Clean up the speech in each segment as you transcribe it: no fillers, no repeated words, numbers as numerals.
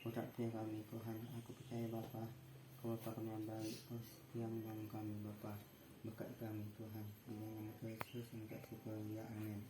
Ucapkan kami Tuhan, aku percaya Bapa, kau Bapa kami yang baik, kau yang kami Bapa, berkat kami Tuhan, di dalam nama Yesus yang kasih ya amin.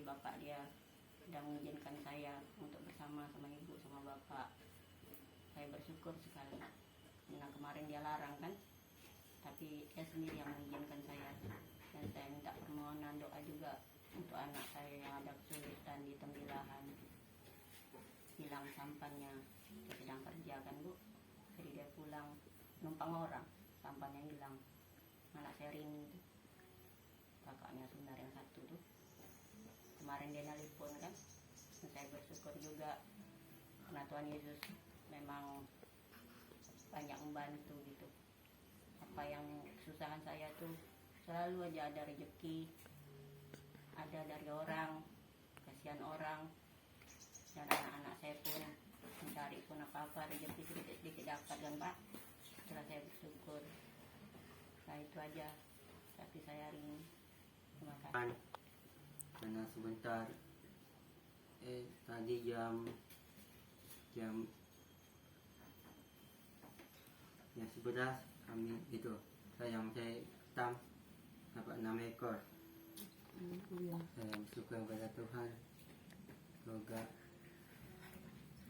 Bapak dia sudah mengizinkan saya untuk bersama sama ibu sama bapak. Saya bersyukur sekali karena kemarin dia larang kan, tapi dia sendiri yang mengizinkan saya, dan saya minta permohonan doa juga untuk anak saya yang ada kesulitan di Tembilahan, hilang sampannya. Dia sedang kerja kan Bu, jadi dia pulang numpang orang, sampannya hilang. Anak saya Rini itu, kakaknya Sundar yang satu tuh, kemarin dia nelpon kan. Saya bersyukur juga karena Tuhan Yesus memang banyak membantu gitu. Apa yang kesusahan saya tuh selalu aja ada rezeki, ada dari orang, kasihan orang, dan anak-anak saya pun mencari pun apa-apa rezeki sedikit dapat kan Pak. Setelah saya bersyukur, nah itu aja. Tapi saya hari ini terima kasih. Karena sebentar tadi jam 11 kami itu saya hitam dapat 6 ekor. Saya bersyukur kepada Tuhan. Semoga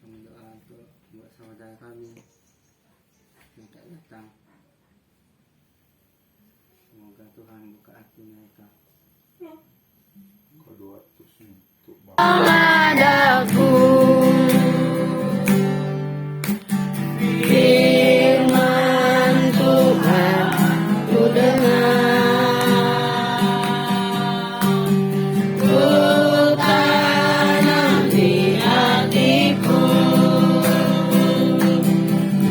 kami doa untuk buat saudara kami yang tak datang. Semoga Tuhan buka hati mereka. Kau doa terus untuk Padaku firman Tuhan ku dengar, ku tanam di hatiku,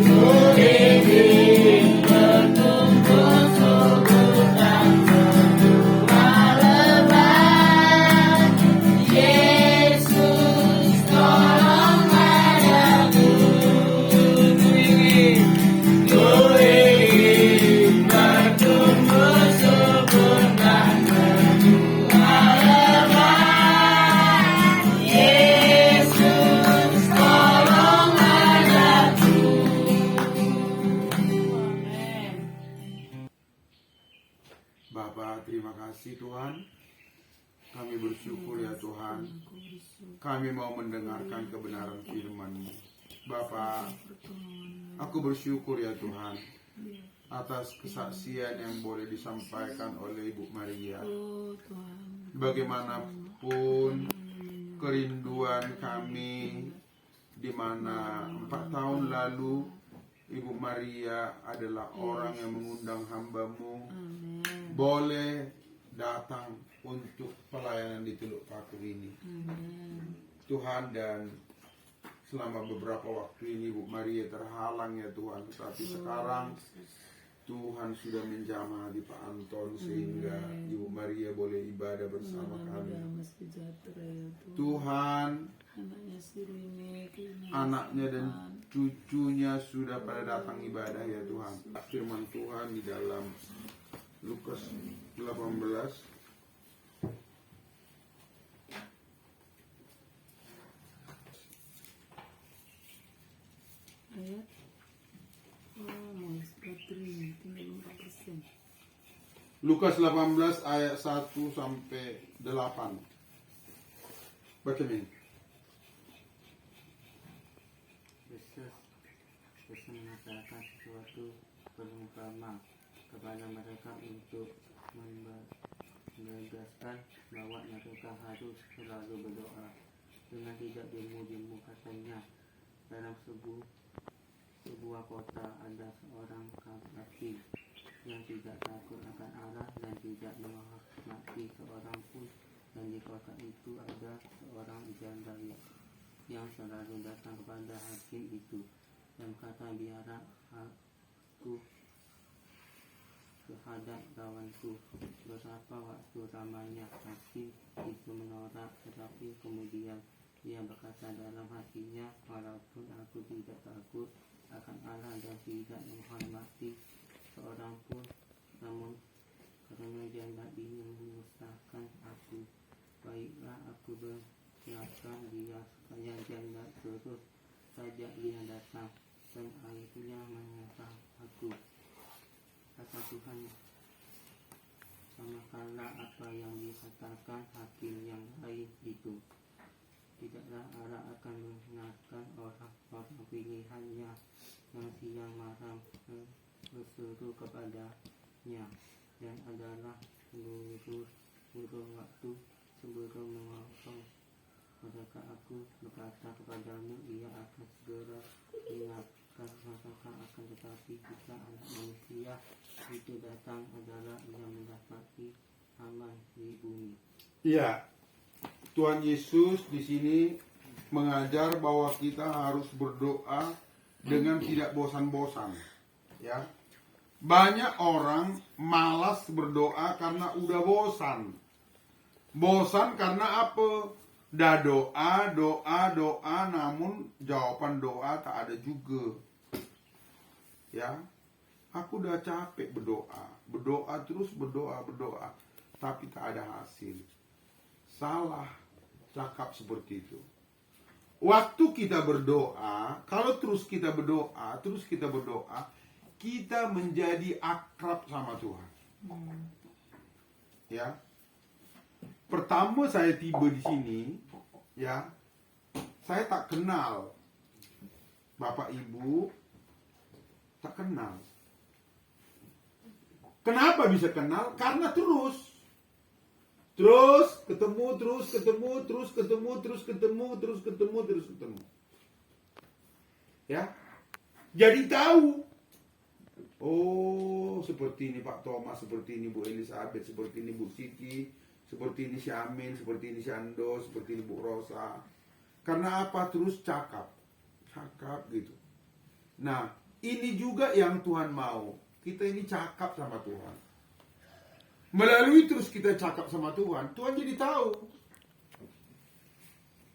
ku bimbing bertumbuh subur dan berbuah lebat. Yesus tolong padaku, ku ingin bertumbuh subur dan berbuah lebat. Yesus tolong padaku. Amin. Bapa, terima kasih Tuhan. Kami bersyukur ya Tuhan. Kami mau mendengarkan kebenaran firman-Mu. Bapa, aku bersyukur ya Tuhan atas kesaksian yang boleh disampaikan oleh Ibu Maria. Bagaimanapun kerinduan kami, di mana 4 tahun lalu Ibu Maria adalah orang yang mengundang hamba-Mu boleh datang untuk pelayanan di Teluk Paku ini. Tuhan, dan selama beberapa waktu ini Ibu Maria terhalang ya Tuhan, tetapi sekarang Tuhan sudah menjamah di Pak Anton sehingga Ibu Maria boleh ibadah bersama kami. Tuhan, anaknya dan cucunya sudah pada datang ibadah ya Tuhan. Firman Tuhan di dalam Lukas 18 ayat tinggal 4%. Lukas 18 ayat 1 sampai 8. Baca ini. Yesus mengatakan sesuatu perumpamaan kepada mereka untuk menegaskan bahwa mereka harus selalu berdoa dengan tidak jemu-jemu. Katanya, dalam sebuah kota ada seorang laki yang tidak takut akan Allah dan tidak menghormati seorang pun, dan di kota itu ada seorang janda yang selalu datang kepada hakim itu dan kata, biarlah aku terhadap kawanku. Beberapa waktu lamanya hakim itu menolak, tetapi kemudian dia berkata dalam hatinya, walaupun aku tidak takut akan Allah dan tidak menghormati seorang pun, namun karena janda ini menyusahkan aku, baiklah aku bersiapkan dia supaya janda terus saja dia datang dan akhirnya menyusah aku. Kata Tuhan, samakanlah apa yang dikatakan hakim yang lain itu. Tidaklah Allah akan mengingatkan orang-orang pilihannya yang siang malam berseru kepadanya, dan adalah seluruh waktu sebelum mengosong. Maka aku berkata kepadamu, ia akan segera ingatkan mereka akan, tetapi jika anak manusia itu datang, adalah ia mendapati aman di bumi. Iya, Tuhan Yesus di sini mengajar bahwa kita harus berdoa dengan tidak bosan-bosan. Ya, banyak orang malas berdoa karena udah bosan. Bosan karena apa? Dah doa, namun jawaban doa tak ada juga. Ya, aku udah capek berdoa terus berdoa, tapi tak ada hasil. Salah cakap seperti itu. Waktu kita berdoa, kalau terus kita berdoa, kita menjadi akrab sama Tuhan. Ya. Pertama saya tiba di sini, ya, saya tak kenal Bapak Ibu, tak kenal. Kenapa bisa kenal? Karena terus ketemu. Ya. Jadi tahu. Oh, seperti ini Pak Thomas, seperti ini Bu Elizabeth, seperti ini Bu Siti, seperti ini si Amin, seperti ini si Ando, seperti ini Bu Rosa. Karena apa? Terus cakap gitu. Nah, ini juga yang Tuhan mau. Kita ini cakap sama Tuhan. Melalui terus kita cakap sama Tuhan, Tuhan jadi tahu.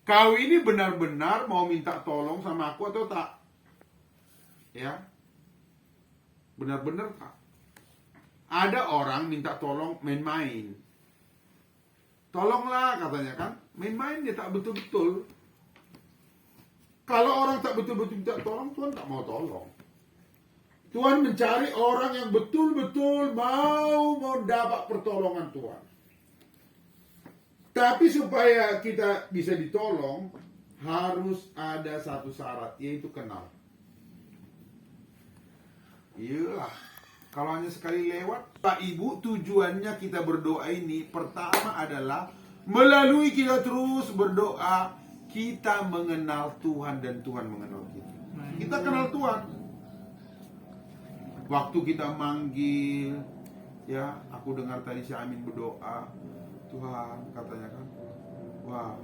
Kau ini benar-benar mau minta tolong sama aku atau tak? Ya. Benar-benar tak? Ada orang minta tolong main-main. Tolonglah katanya kan, main-main dia tak betul-betul. Kalau orang tak betul-betul minta tolong, Tuhan tak mau tolong. Tuhan mencari orang yang betul-betul mau dapat pertolongan Tuhan. Tapi supaya kita bisa ditolong, harus ada satu syarat, yaitu kenal. Iyalah, kalau hanya sekali lewat, Pak Ibu, tujuannya kita berdoa ini pertama adalah melalui kita terus berdoa, kita mengenal Tuhan dan Tuhan mengenal kita. Kita kenal Tuhan. Waktu kita manggil, ya, aku dengar tadi si Amin berdoa, Tuhan katanya kan, wah.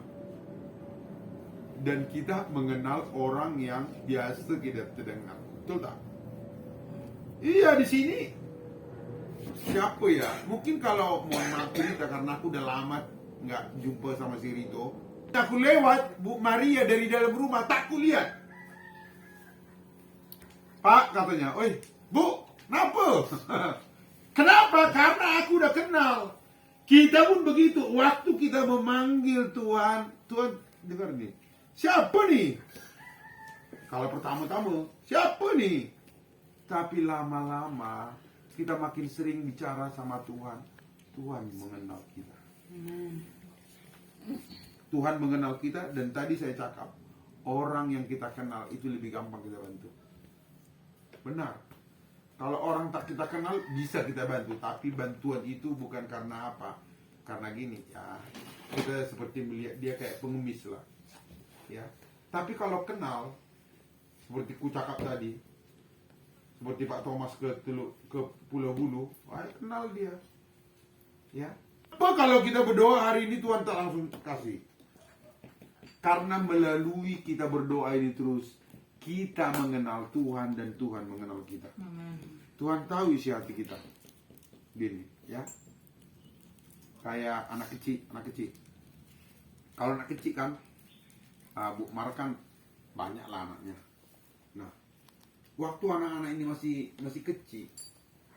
Dan kita mengenal orang yang biasa kita terdengar, betul tak? Iya, di sini siapa ya? Mungkin kalau mohon maaf cerita karena aku udah lama nggak jumpa sama si Rito. Aku lewat Bu Maria dari dalam rumah, tak kulihat. Pak katanya, oi Bu, kenapa? Kenapa? Karena aku udah kenal. Kita pun begitu. Waktu kita memanggil Tuhan, Tuhan dengar nih. Siapa nih? Kalau pertama-tama, siapa nih? Tapi lama-lama kita makin sering bicara sama Tuhan. Tuhan mengenal kita. Tuhan mengenal kita, dan tadi saya cakap, orang yang kita kenal itu lebih gampang kita bantu. Benar. Kalau orang tak kita kenal bisa kita bantu, tapi bantuan itu bukan karena apa? Karena gini, ya kita seperti melihat dia kayak pengemis lah, ya. Tapi kalau kenal, seperti ku cakap tadi, seperti Pak Thomas ke Pulau Bulu, wah, kenal dia, ya. Apa kalau kita berdoa hari ini Tuhan tak langsung kasih? Karena melalui kita berdoa ini terus, kita mengenal Tuhan dan Tuhan mengenal kita. Tuhan tahu isi hati kita. Gini, ya. Kayak anak kecil. Kalau anak kecil kan, Bu Mar kan banyak lah anaknya. Nah, waktu anak-anak ini masih kecil,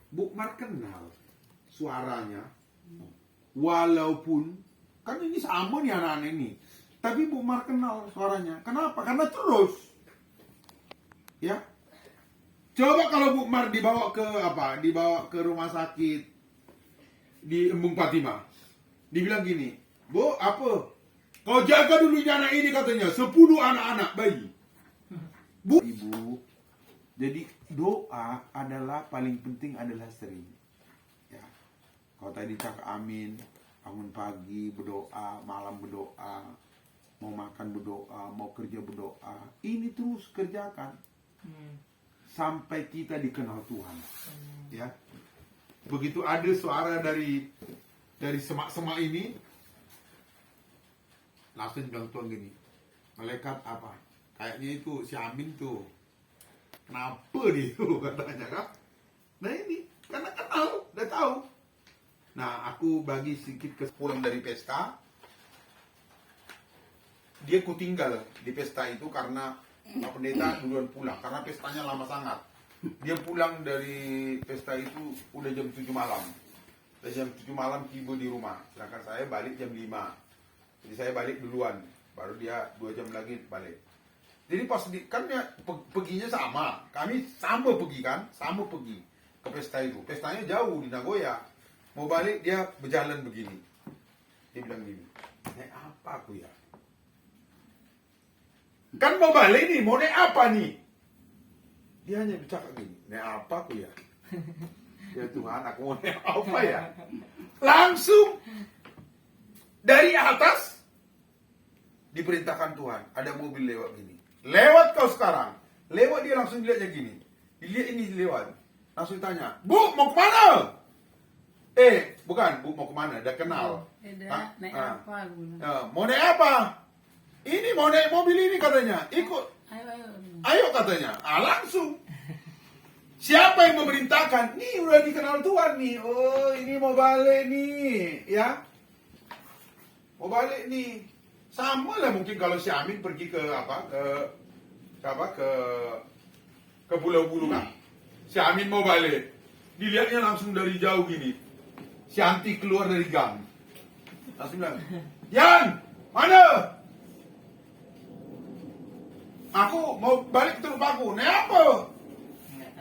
Bu Mar kenal suaranya. Walaupun kan ini sama nih anak-anak ini, tapi Bu Mar kenal suaranya. Kenapa? Karena terus. Ya, coba kalau Bu Mar dibawa ke rumah sakit di Embung Fatima, dibilang gini, Bu, apa? Kau jaga dulu anak ini, katanya 10 anak-anak bayi. Bu, Ibu, jadi doa adalah paling penting adalah sering. Ya, kalau tadi cakap amin, bangun pagi berdoa, malam berdoa, mau makan berdoa, mau kerja berdoa, ini terus kerjakan. Sampai kita dikenal Tuhan, ya. Begitu ada suara dari semak-semak ini, langsung bilang Tuhan gini, malaikat apa? Kayaknya itu si Amin tuh, kenapa dia tuh, katanya kan? Nah ini, karena kenal, udah tahu. Nah, aku bagi sedikit pulang dari pesta. Dia ku tinggal di pesta itu karena Pak Pendeta duluan pulang, karena pestanya lama sangat. Dia pulang dari pesta itu udah jam 7 malam. Dan jam 7 malam tiba di rumah. Sedangkan saya balik jam 5. Jadi saya balik duluan. Baru dia 2 jam lagi balik. Jadi pas kan ya perginya sama. Kami sama pergi kan? Sama pergi ke pesta itu. Pestanya jauh di Nagoya. Mau balik dia berjalan begini. Dia bilang gini, apa aku ya? Kan mau balik nih, mau naik apa nih? Dia hanya bercakap gini, naik apa aku ya? Ya Tuhan, aku mau naik apa ya? Langsung dari atas diperintahkan Tuhan, ada mobil lewat gini. Lewat kau sekarang. Lewat dia langsung dilihatnya gini. Dilihat ini lewat. Langsung tanya, Bu, mau kemana? Bukan, Bu mau kemana? Udah kenal. Naik apa? Mau naik apa? Ini mau naik mobil ini katanya. Ikut. Ayo katanya. Langsung. Siapa yang memerintahkan? Nih udah dikenal Tuhan nih. Oh, ini mau balik nih, ya. Mau balik nih. Sama lah mungkin kalau si Amin pergi ke Pulau Bulu kan. Si Amin mau balik. Dilihatnya langsung dari jauh gini. Si Anti keluar dari gang. Langsung bilang, "Yan, mana? Aku mau balik ke rumahku." Naik apa?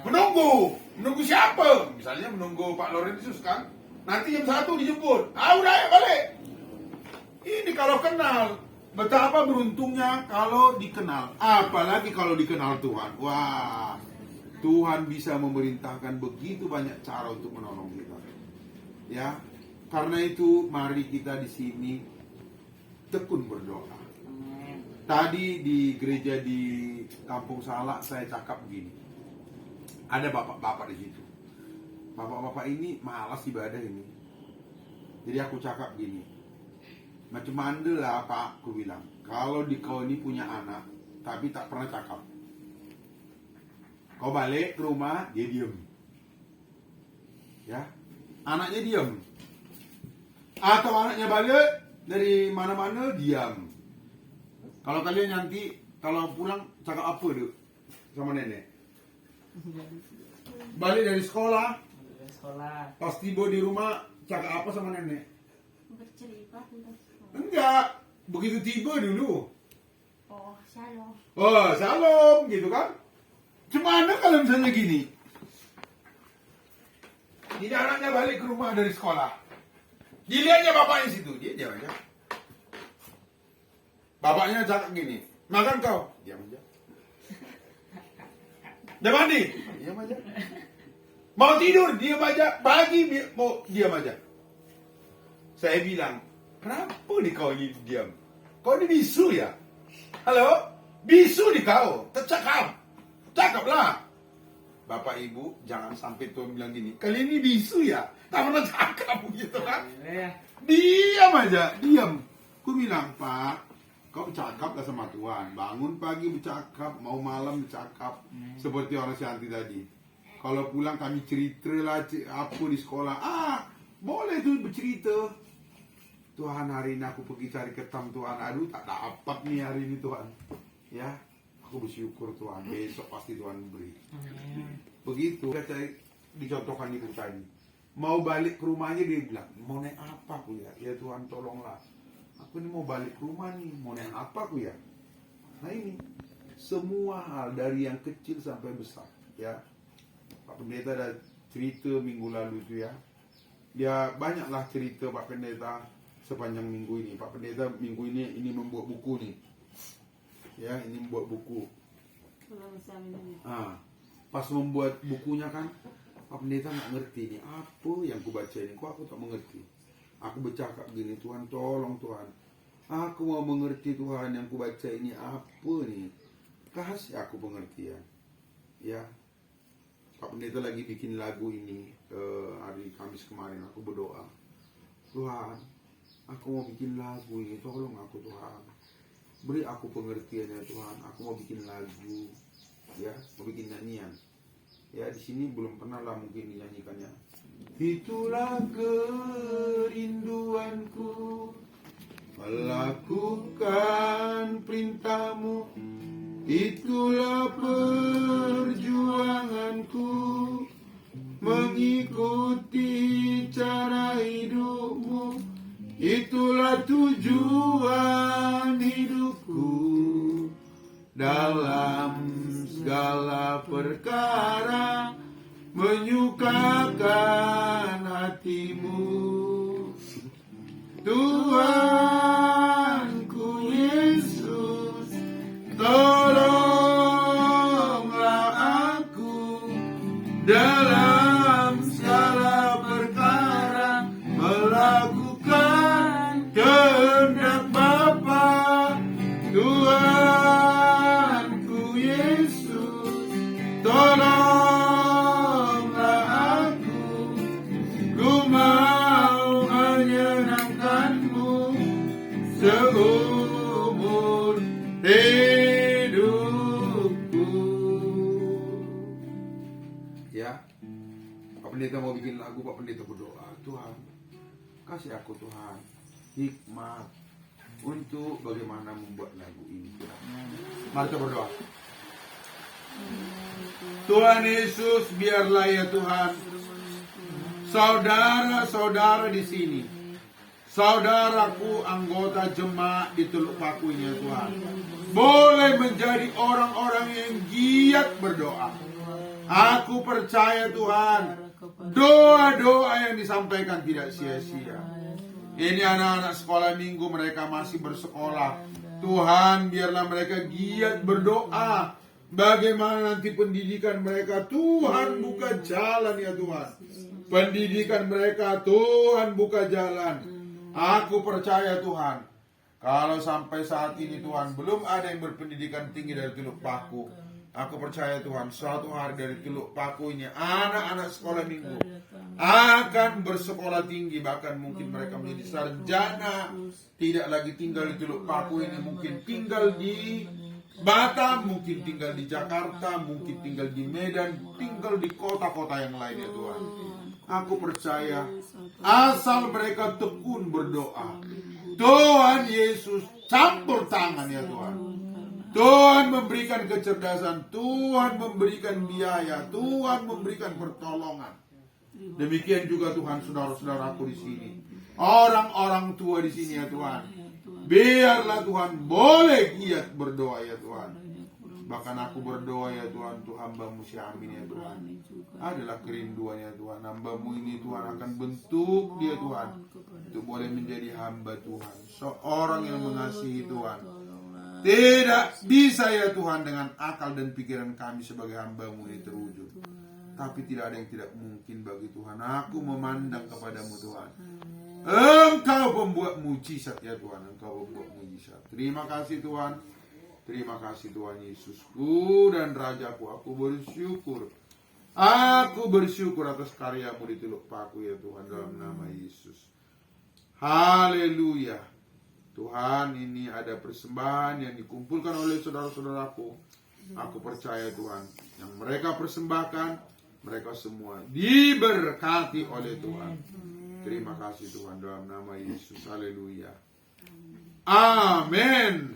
Menunggu siapa? Misalnya menunggu Pak Lorenzius kan. Nanti jam 1 dijemput. Udah ayo balik. Ini kalau kenal. Betapa beruntungnya kalau dikenal. Apalagi kalau dikenal Tuhan. Wah, Tuhan bisa memerintahkan begitu banyak cara untuk menolong kita. Ya, karena itu mari kita di sini tekun berdoa. Tadi di gereja di Kampung Salak saya cakap begini. Ada bapak-bapak di situ. Bapak-bapak ini malas ibadah ini. Jadi aku cakap gini. Macam mana lah Pak, aku bilang. Kalau kau ini punya anak, tapi tak pernah cakap. Kau balik ke rumah, dia diem. Ya, anaknya diem. Atau anaknya balik dari mana-mana diam. Kalau kalian nanti kalau pulang cakap apa duk sama nenek? Balik dari sekolah, sekolah. Pas tiba di rumah cakap apa sama nenek? Bercerita tentang sekolah. Enggak. Begitu tiba dulu. Oh, shalom. Oh, salam gitu kan. Gimana kalau misalnya gini? Ini anaknya balik ke rumah dari sekolah. Dilihatnya bapaknya situ, dia diam aja. Bapaknya cakap gini, makan kau, diam aja. Dia mandi, diam aja. Mau tidur, diam aja. Mau diam aja. Saya bilang, kenapa nih kau ini diam? Kau ini bisu ya? Halo? Bisu nih kau, tercakap. Cakaplah. Bapak ibu jangan sampai Tuhan bilang gini, kali ini bisu ya? Tak pernah cakap gitu kan? Diam aja, diam. Ku bilang, Pak, kau bercakap lah sama Tuhan. Bangun pagi bercakap, mau malam bercakap. Seperti orang Shanti tadi. Kalau pulang kami cerita lah apa di sekolah. Boleh tuh bercerita. Tuhan, hari ini aku pergi cari ketam Tuhan. Aduh, tak dapat nih hari ini Tuhan. Ya, aku bersyukur Tuhan. Besok pasti Tuhan beri. Begitu. Kata dicontohkan ibu tadi. Mau balik ke rumahnya dia bilang, mau naik apa aku ya? Ya Tuhan tolonglah. Aku ini mau balik ke rumah nih. Mau naik apa aku ya? Nah ini. Semua hal dari yang kecil sampai besar. Ya. Pak Pendeta ada cerita minggu lalu itu ya. Ya banyaklah cerita Pak Pendeta sepanjang minggu ini. Pak Pendeta minggu ini membuat buku nih. Ya, ini membuat buku. Pas membuat bukunya kan, Pak Pendeta nggak ngerti nih apa yang ku baca ini. Kok aku tak mengerti? Aku bercakap gini, Tuhan tolong Tuhan. Aku mau mengerti Tuhan yang ku baca ini apa nih? Kasih aku pengertian. Ya, Pak Pendeta lagi bikin lagu ini hari Kamis kemarin. Aku berdoa, Tuhan, aku mau bikin lagu ini, tolong aku Tuhan. Beri aku pengertian ya Tuhan. Aku mau bikin lagu, ya, mau bikin nyanyian. Ya di sini belum pernah lah mungkin dinyanyikannya. Itulah kerinduanku, melakukan perintahmu. Itulah perjuanganku, mengikuti cara hidupmu. Itulah tujuan hidupku, dalam segala perkara menyukakan hatimu. Tuhanku Yesus, tolonglah aku dalam segala perkara melakukan kehendak Bapa. Tuhanku Yesus, tolonglah aku, ku mau menyenangkanmu seumur hidupku. Ya, Pak Pendeta mau bikin lagu, Pak Pendeta berdoa, Tuhan, kasih aku Tuhan hikmat untuk bagaimana membuat lagu ini. Mari kita berdoa. Tuhan Yesus, biarlah ya Tuhan, saudara-saudara di sini, saudaraku anggota jemaat di Teluk Paku ini ya Tuhan, boleh menjadi orang-orang yang giat berdoa. Aku percaya Tuhan, doa-doa yang disampaikan tidak sia-sia. Ini anak-anak sekolah minggu, mereka masih bersekolah. Tuhan, biarlah mereka giat berdoa. Bagaimana nanti pendidikan mereka, Tuhan buka jalan ya Tuhan. Pendidikan mereka, Tuhan buka jalan. Aku percaya Tuhan, kalau sampai saat ini Tuhan belum ada yang berpendidikan tinggi dari Teluk Paku, aku percaya Tuhan, suatu hari dari Teluk Paku ini anak-anak sekolah minggu akan bersekolah tinggi. Bahkan mungkin mereka menjadi sarjana, tidak lagi tinggal di Teluk Paku ini, mungkin tinggal di Batam, mungkin tinggal di Jakarta, mungkin tinggal di Medan, tinggal di kota-kota yang lain ya Tuhan. Aku percaya asal mereka tekun berdoa, Tuhan Yesus campur tangan ya Tuhan. Tuhan memberikan kecerdasan, Tuhan memberikan biaya, Tuhan memberikan pertolongan. Demikian juga Tuhan saudara-saudaraku di sini. Orang-orang tua di sini ya Tuhan. Biarlah Tuhan boleh giat berdoa ya Tuhan. Bahkan aku berdoa ya Tuhan, untuk hamba-Mu si Amin ya Tuhan. Adalah kerinduan ya Tuhan. Hamba-Mu ini Tuhan akan bentuk dia Tuhan, untuk boleh menjadi hamba Tuhan. Seorang yang mengasihi Tuhan. Tidak bisa ya Tuhan dengan akal dan pikiran kami sebagai hamba-Mu ini terwujud. Tapi tidak ada yang tidak mungkin bagi Tuhan. Aku memandang kepadamu Tuhan. Engkau pembuat mujizat ya Tuhan. Engkau pembuat mujizat. Terima kasih Tuhan. Terima kasih Tuhan Yesusku dan Rajaku. Aku bersyukur. Aku bersyukur atas karya-Mu di Teluk Paku ya Tuhan, dalam nama Yesus. Haleluya. Tuhan, ini ada persembahan yang dikumpulkan oleh saudara-saudaraku. Aku percaya Tuhan, yang mereka persembahkan, mereka semua diberkati oleh Tuhan. Terima kasih Tuhan, dalam nama Yesus. Haleluya. Amin.